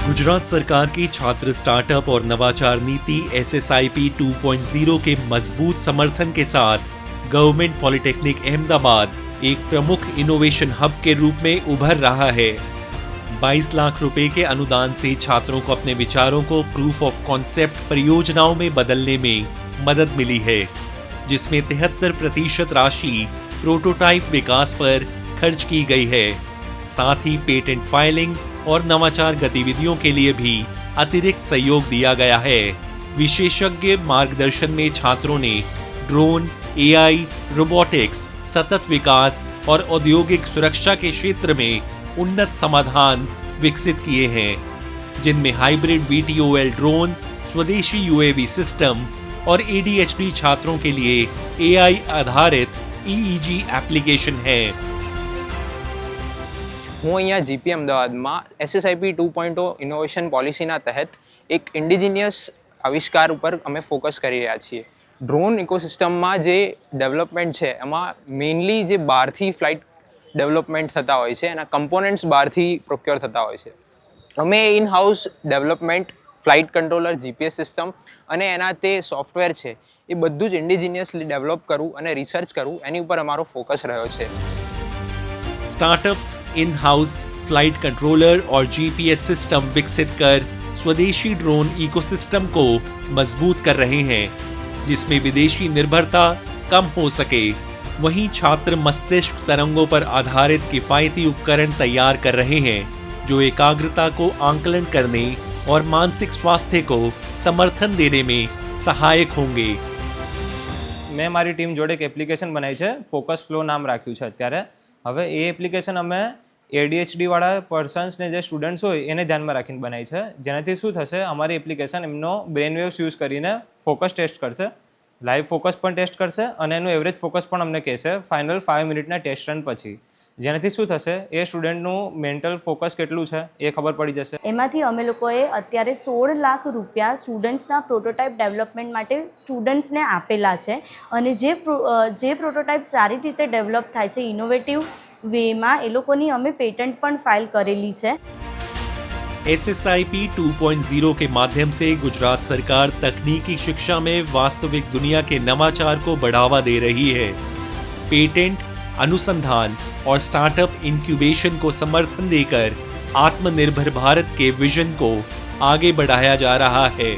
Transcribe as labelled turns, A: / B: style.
A: गुजरात सरकार की छात्र स्टार्टअप और नवाचार नीति SSIP 2.0 के मजबूत समर्थन के साथ गवर्नमेंट पॉलिटेक्निक अहमदाबाद एक प्रमुख इनोवेशन हब के रूप में उभर रहा है। 22 लाख रुपए के अनुदान से छात्रों को अपने विचारों को प्रूफ ऑफ कॉन्सेप्ट परियोजनाओं में बदलने में मदद मिली है, जिसमें 73% राशि प्रोटोटाइप विकास पर खर्च की गई है। साथ ही पेटेंट फाइलिंग और नवाचार गतिविधियों के लिए भी अतिरिक्त सहयोग दिया गया है। विशेषज्ञ मार्गदर्शन में छात्रों ने ड्रोन, AI, रोबोटिक्स, सतत विकास और औद्योगिक सुरक्षा के क्षेत्र में उन्नत समाधान विकसित किए हैं, जिनमें हाइब्रिड VTOL ड्रोन, स्वदेशी UAV सिस्टम और ADHD छात्रों के लिए AI आधारित EEG एप्लीकेशन है।
B: હું અહીંયા GP અમદાવાદમાં SSIP 2.0 ઇનોવેશન પોલિસીના તહેત એક ઇન્ડિજિનિયસ આવિષ્કાર ઉપર અમે ફોકસ કરી રહ્યા છીએ। ડ્રોન ઇકોસિસ્ટમમાં જે ડેવલપમેન્ટ છે એમાં મેઇનલી જે બહારથી ફ્લાઇટ ડેવલપમેન્ટ થતા હોય છે એના કમ્પોનન્ટ્સ બહારથી પ્રોક્યોર થતા હોય છે। અમે in house development, flight controller, GPS system અને એના તે સોફ્ટવેર છે એ બધું જ ઇન્ડિજિનિયસલી ડેવલપ કરવું અને રિસર્ચ કરવું એની ઉપર અમારો ફોકસ રહ્યો છે।
A: Startups in house flight controller और GPS सिस्टम विकसित कर स्वदेशी ड्रोन इकोसिस्टम को मजबूत कर रहे हैं, जिसमें विदेशी निर्भरता कम हो सके। वहीं छात्र मस्तिष्क तरंगों पर आधारित किफायती उपकरण तैयार कर रहे हैं, जो एकाग्रता को आंकलन करने और मानसिक स्वास्थ्य को समर्थन देने में सहायक होंगे।
C: मैं मारी टीम जोड़े एक एप्लिकेशन बनाई है, फोकस फ्लो नाम राख्યું છે। અત્યારે હવે એ એપ્લિકેશન અમે ADHD વાળા પર્સન્સને જે સ્ટુડન્ટ્સ હોય એને ધ્યાનમાં રાખીને બનાવી છે, જેનાથી શું થશે, અમારી એપ્લિકેશન એમનો બ્રેન વેવ્સ યુઝ કરીને ફોકસ ટેસ્ટ કરશે, લાઈવ ફોકસ પણ ટેસ્ટ કરશે અને એનું એવરેજ ફોકસ પણ અમને કહેશે ફાઇનલ 5 મિનિટના ટેસ્ટ રન પછી, જેનાથી શું થશે એ સ્ટુડન્ટનું મેન્ટલ ફોકસ કેટલું છે એ ખબર પડી જશે।
D: એમાંથી અમે લોકોએ અત્યારે 16 લાખ રૂપિયા સ્ટુડન્ટ્સના પ્રોટોટાઇપ ડેવલપમેન્ટ માટે સ્ટુડન્ટ્સને આપેલા છે અને જે પ્રોટોટાઇપ સારી રીતે ડેવલપ થાય છે ઇનોવેટિવ વેમાં એ લોકોની અમે પેટન્ટ પણ ફાઇલ કરેલી છે।
A: SSIP 2.0 के माध्यम से गुजरात सरकार तकनीकी शिक्षा में वास्तविक दुनिया के नवाचार को बढ़ावा दे रही है। पेटेंट, अनुसंधान और स्टार्टअप इंक्यूबेशन को समर्थन देकर आत्मनिर्भर भारत के विजन को आगे बढ़ाया जा रहा है।